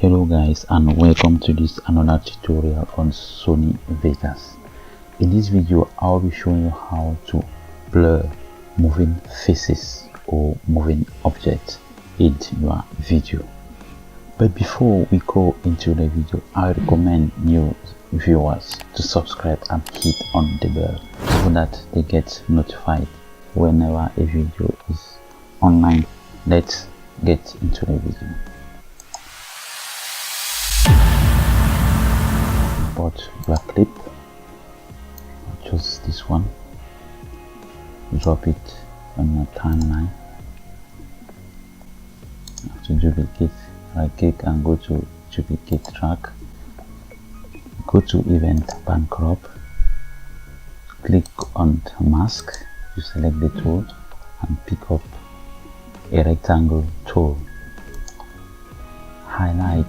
Hello guys, and welcome to this another tutorial on Sony Vegas. In this video I'll be showing you how to blur moving faces or moving objects in your video. But before we go into the video, I recommend new viewers to subscribe and hit on the bell so that they get notified whenever a video is online. Let's get into the video. Import your clip, choose this one, drop it on your timeline. You have to duplicate, right click and go to duplicate track, go to event pan crop, click on mask, you select the tool and pick up a rectangle tool, highlight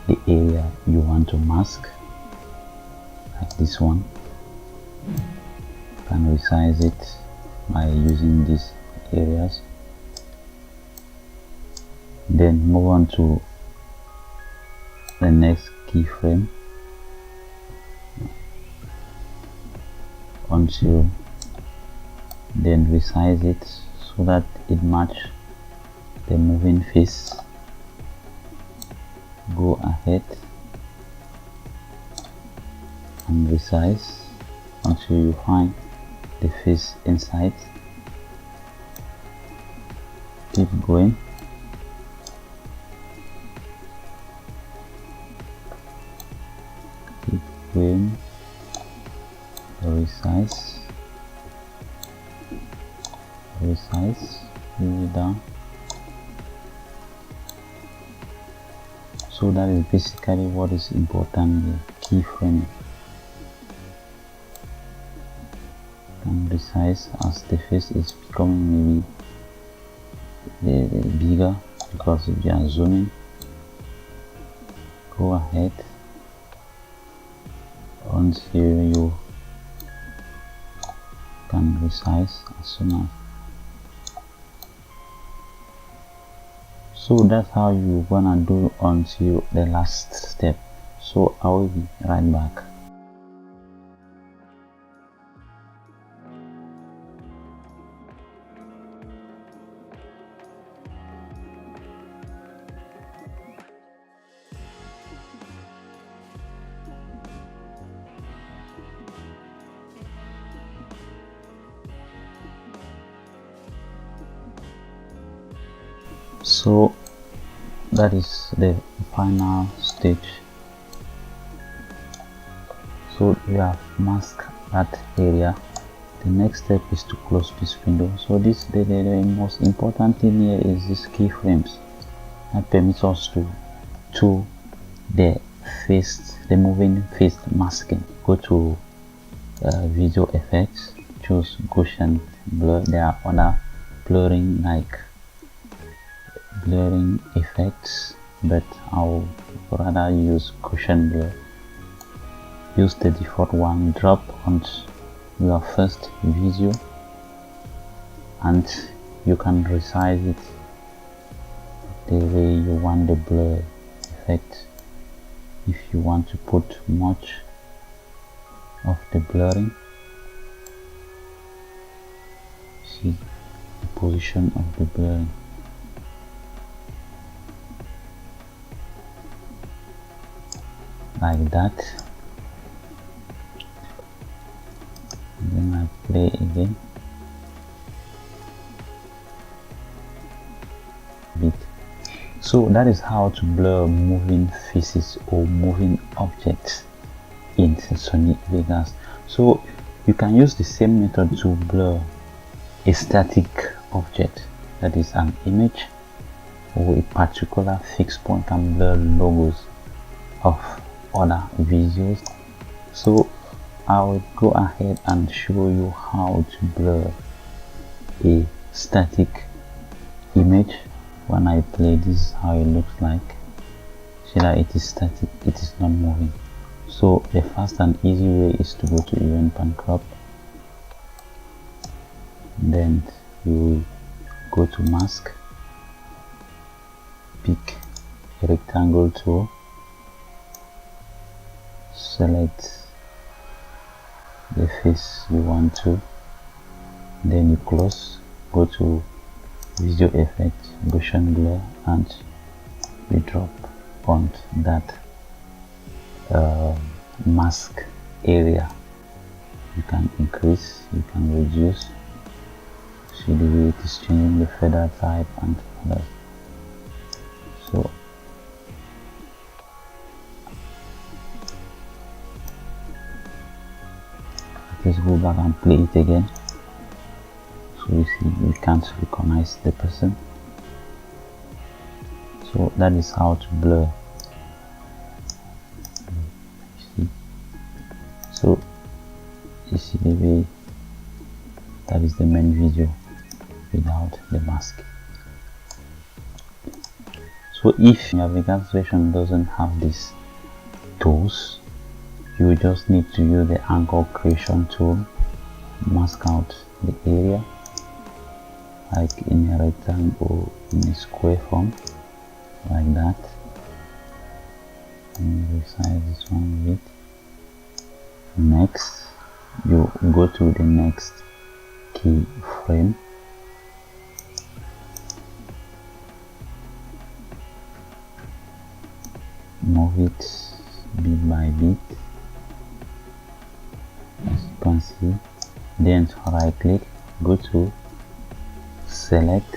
the area you want to mask, like this one. You can resize it by using these areas. Then move on to the next keyframe until then resize it so that it matches the moving face. Go ahead and resize until you find the face inside. Keep going. Keep going. Resize. Resize. Bring it down. So that is basically what is important, the keyframe. And resize as the face is becoming maybe bigger because if you are zooming. Go ahead until you can resize as soon as. So that's how you're gonna do until the last step. So I will be right back. So that is the final stage. So you have masked that area. The next step is to close this window. So this the most important thing here is this keyframes that permits us to the face, the moving face masking. Go to video effects, choose Gaussian blur. There are other blurring like blurring effects, but I'll rather use Gaussian blur. Use the default one, drop on your first video and you can resize it the way you want the blur effect. If you want to put much of the blurring, see the position of the blurring. Like that. And then I play again. So that is how to blur moving faces or moving objects in Sony Vegas. So you can use the same method to blur a static object, that is an image or a particular fixed point, and blur logos of other videos. So I will go ahead and show you how to blur a static image. When I play, this is how it looks like. See that it is static, it is not moving. So the fast and easy way is to go to event pan crop, then you go to mask, pick rectangle tool, select the face you want to, then you close, go to visual effect, Gaussian blur, and we drop on that mask area. You can increase, you can reduce. See the way it is changing the feather type and others. So let's go back and play it again. So you see we can't recognize the person. So that is how to blur. You see? So you see the way that is the main video without the mask. So if your Vegas version doesn't have these tools, you will just need to use the anchor creation tool, mask out the area like in a rectangle, in a square form, like that, and resize this one a bit. Next, you go to the next keyframe, move it bit by bit, as you can see. Then right click, go to select,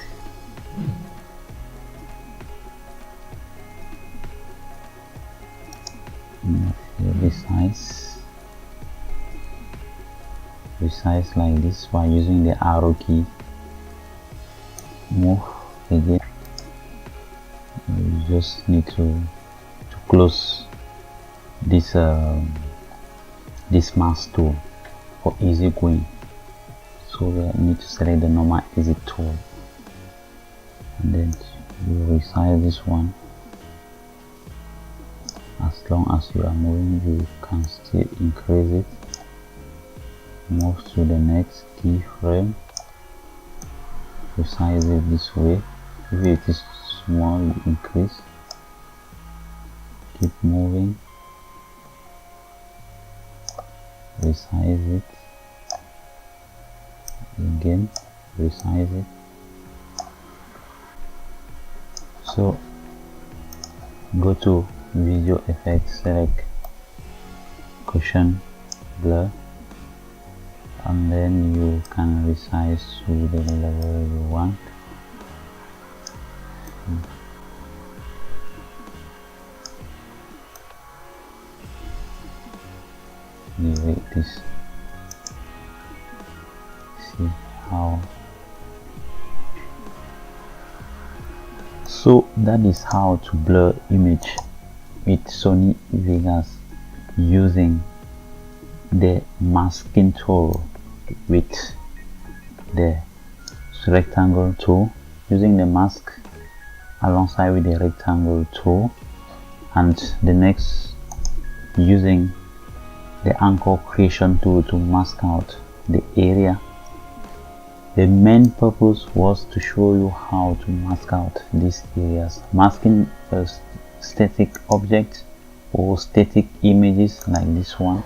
resize like this by using the arrow key. Move again. You just need to close this this mask tool for easy going. So we need to select the normal easy tool, and then you resize this one. As long as you are moving, you can still increase it. Move to the next keyframe, resize it this way. If it is small, you increase. Keep moving, resize it again, resize it. So go to visual effects, select Gaussian blur, and then you can resize to the level you want. Leave this. See how. So that is how to blur image with Sony Vegas using the masking tool with the rectangle tool, using the mask alongside with the rectangle tool, and the next using the anchor creation tool to mask out the area. The main purpose was to show you how to mask out these areas, masking static objects or static images like this one,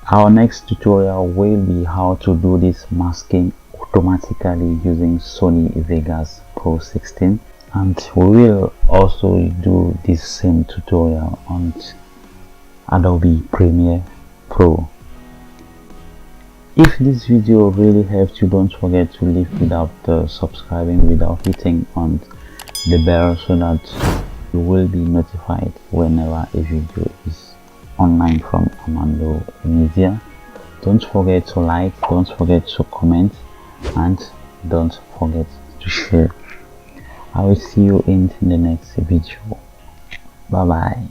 Our next tutorial will be how to do this masking automatically using Sony Vegas Pro 16, and we will also do this same tutorial on Adobe Premiere Pro. If this video really helped you, don't forget to leave without subscribing, without hitting on the bell, so that you will be notified whenever a video is online from Armando Media. Don't forget to like, don't forget to comment, and don't forget to share. I will see you in the next video. Bye bye.